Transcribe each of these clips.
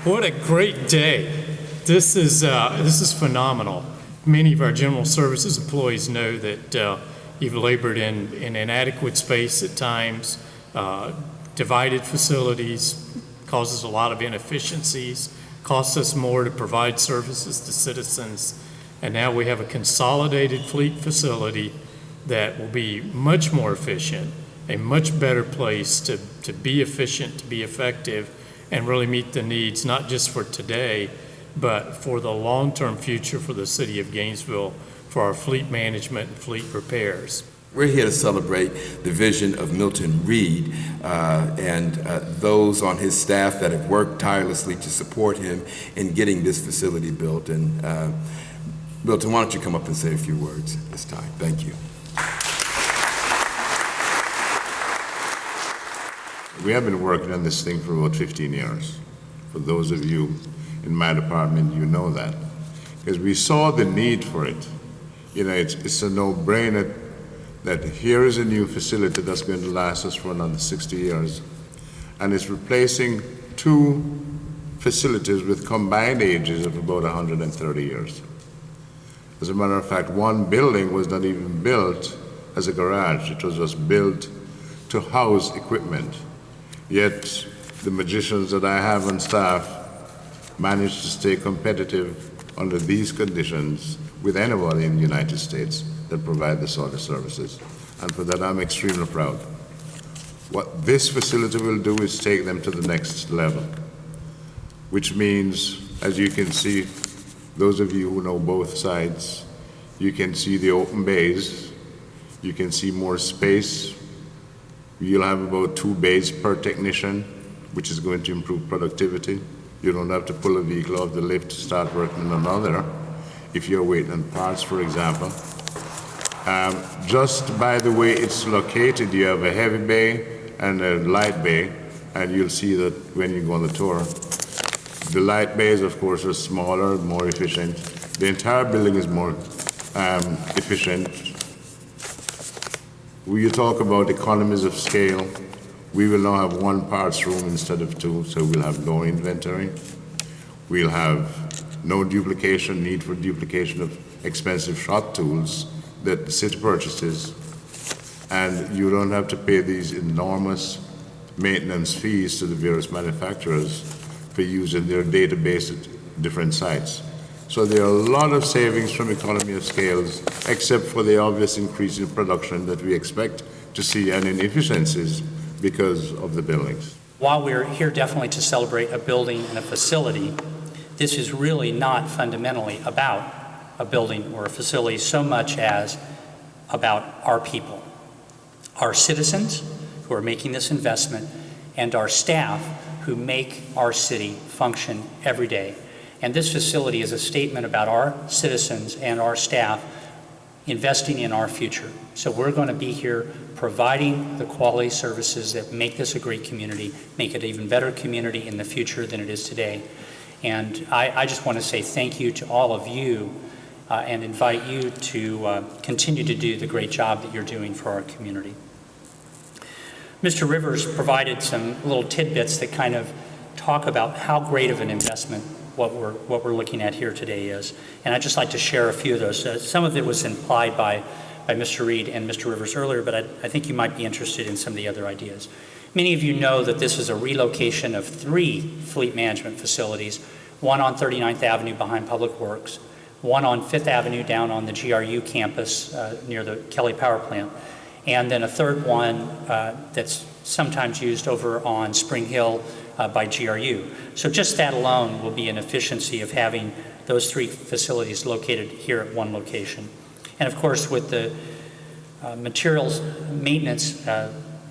What a great day. This is phenomenal. Many of our general services employees know that you've labored in inadequate space at times, divided facilities, causes a lot of inefficiencies, costs us more to provide services to citizens. And now we have a consolidated fleet facility that will be much more efficient, a much better place to be efficient, to be effective, and really meet the needs, not just for today, but for the long-term future for the City of Gainesville, for our fleet management and fleet repairs. We're here to celebrate the vision of Milton Reed and those on his staff that have worked tirelessly to support him in getting this facility built. And Milton, why don't you come up and say a few words this time? Thank you. We have been working on this thing for about 15 years. For those of you in my department, you know that. Because we saw the need for it. You know, it's a no-brainer that here is a new facility that's going to last us for another 60 years. And it's replacing two facilities with combined ages of about 130 years. As a matter of fact, one building was not even built as a garage. It was just built to house equipment. Yet the magicians that I have on staff managed to stay competitive under these conditions with anybody in the United States that provide the sort of services. And for that, I'm extremely proud. What this facility will do is take them to the next level, which means, as you can see, those of you who know both sides, you can see the open bays, you can see more space. You'll have about 2 bays per technician, which is going to improve productivity. You don't have to pull a vehicle off the lift to start working on another if you're waiting on parts, for example. Just by the way it's located, you have a heavy bay and a light bay, and you'll see that when you go on the tour. The light bays, of course, are smaller, more efficient. The entire building is more efficient. When you talk about economies of scale, we will now have 1 parts room instead of 2, so we'll have no inventory. We'll have no duplication, need for duplication of expensive shop tools that the city purchases, and you don't have to pay these enormous maintenance fees to the various manufacturers for using their database at different sites. So there are a lot of savings from economy of scales, except for the obvious increase in production that we expect to see and in efficiencies because of the buildings. While we're here definitely to celebrate a building and a facility, this is really not fundamentally about a building or a facility so much as about our people, our citizens who are making this investment, and our staff who make our city function every day. And this facility is a statement about our citizens and our staff investing in our future. So we're going to be here providing the quality services that make this a great community, make it an even better community in the future than it is today. And I just want to say thank you to all of you and invite you to continue to do the great job that you're doing for our community. Mr. Rivers provided some little tidbits that kind of talk about how great of an investment what we're looking at here today is. And I'd just like to share a few of those. Some of it was implied by Mr. Reed and Mr. Rivers earlier, but I think you might be interested in some of the other ideas. Many of you know that this is a relocation of 3 fleet management facilities, one on 39th Avenue behind Public Works, one on 5th Avenue down on the GRU campus near the Kelly Power Plant, and then a third one that's sometimes used over on Spring Hill by GRU. So just that alone will be an efficiency of having those 3 facilities located here at one location. And of course, with the materials maintenance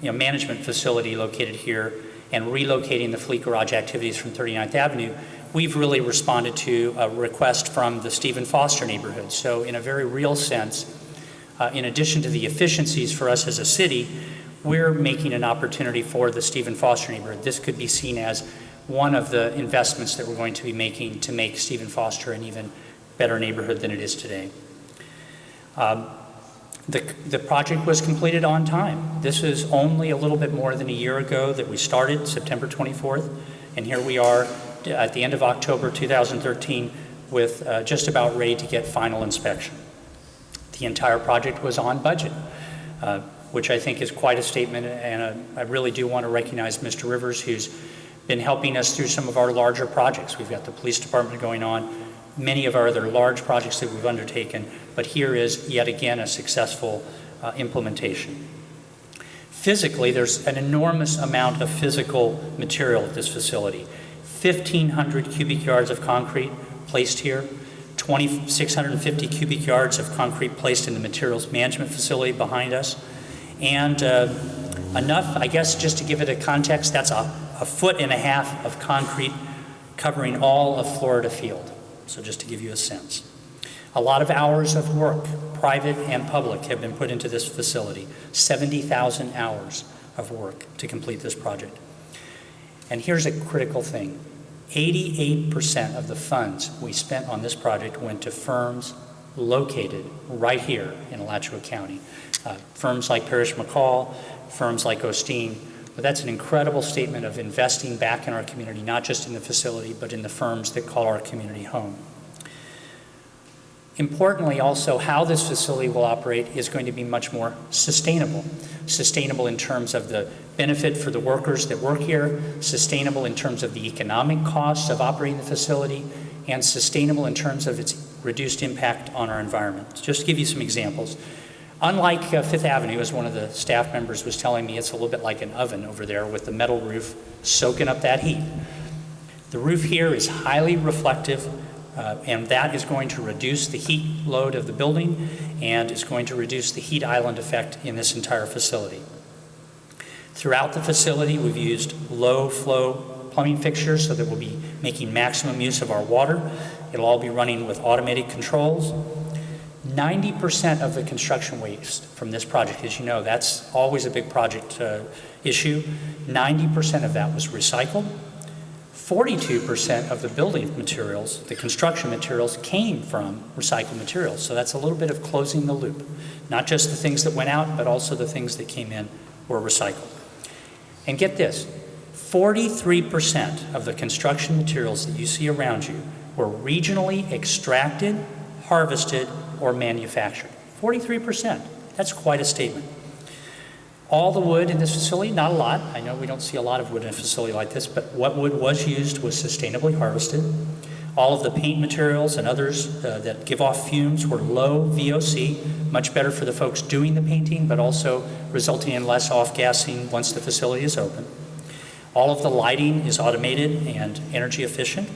management facility located here and relocating the fleet garage activities from 39th Avenue, we've really responded to a request from the Stephen Foster neighborhood. So in a very real sense, in addition to the efficiencies for us as a city, we're making an opportunity for the Stephen Foster neighborhood. This could be seen as one of the investments that we're going to be making to make Stephen Foster an even better neighborhood than it is today. The project was completed on time. This is only a little bit more than a year ago that we started, September 24th, and here we are at the end of October 2013 with just about ready to get final inspection. The entire project was on budget, which I think is quite a statement, and I really do want to recognize Mr. Rivers, who's been helping us through some of our larger projects. We've got the police department going on, many of our other large projects that we've undertaken, but here is yet again a successful implementation. Physically, there's an enormous amount of physical material at this facility. 1,500 cubic yards of concrete placed here, 2,650 cubic yards of concrete placed in the materials management facility behind us, and enough, I guess, just to give it a context, that's a 1.5 feet of concrete covering all of Florida Field. So just to give you a sense. A lot of hours of work, private and public, have been put into this facility. 70,000 hours of work to complete this project. And here's a critical thing. 88% of the funds we spent on this project went to firms located right here in Alachua County. Firms like Parrish McCall, firms like Osteen. But that's an incredible statement of investing back in our community, not just in the facility, but in the firms that call our community home. Importantly, also, how this facility will operate is going to be much more sustainable. Sustainable in terms of the benefit for the workers that work here, sustainable in terms of the economic costs of operating the facility, and sustainable in terms of its reduced impact on our environment. Just to give you some examples. Unlike Fifth Avenue, as one of the staff members was telling me, it's a little bit like an oven over there with the metal roof soaking up that heat. The roof here is highly reflective, and that is going to reduce the heat load of the building and is going to reduce the heat island effect in this entire facility. Throughout the facility, we've used low flow plumbing fixtures so that we'll be making maximum use of our water. It'll all be running with automated controls. 90% of the construction waste from this project, as you know, that's always a big project issue. 90% of that was recycled. 42% of the building materials, the construction materials, came from recycled materials. So that's a little bit of closing the loop. Not just the things that went out, but also the things that came in were recycled. And get this, 43% of the construction materials that you see around you were regionally extracted, harvested, or manufactured. 43%. That's quite a statement. All the wood in this facility, not a lot. I know we don't see a lot of wood in a facility like this, but what wood was used was sustainably harvested. All of the paint materials and others that give off fumes were low VOC, much better for the folks doing the painting, but also resulting in less off-gassing once the facility is open. All of the lighting is automated and energy efficient.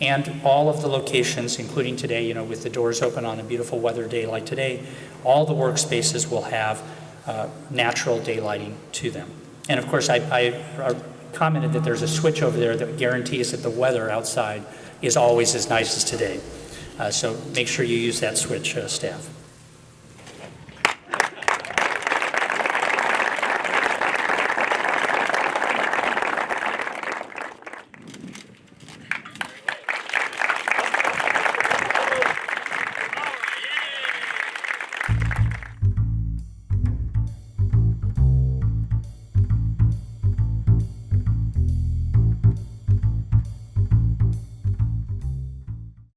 And all of the locations, including today, you know, with the doors open on a beautiful weather day like today, all the workspaces will have natural daylighting to them. And of course, I commented that there's a switch over there that guarantees that the weather outside is always as nice as today. So make sure you use that switch, staff.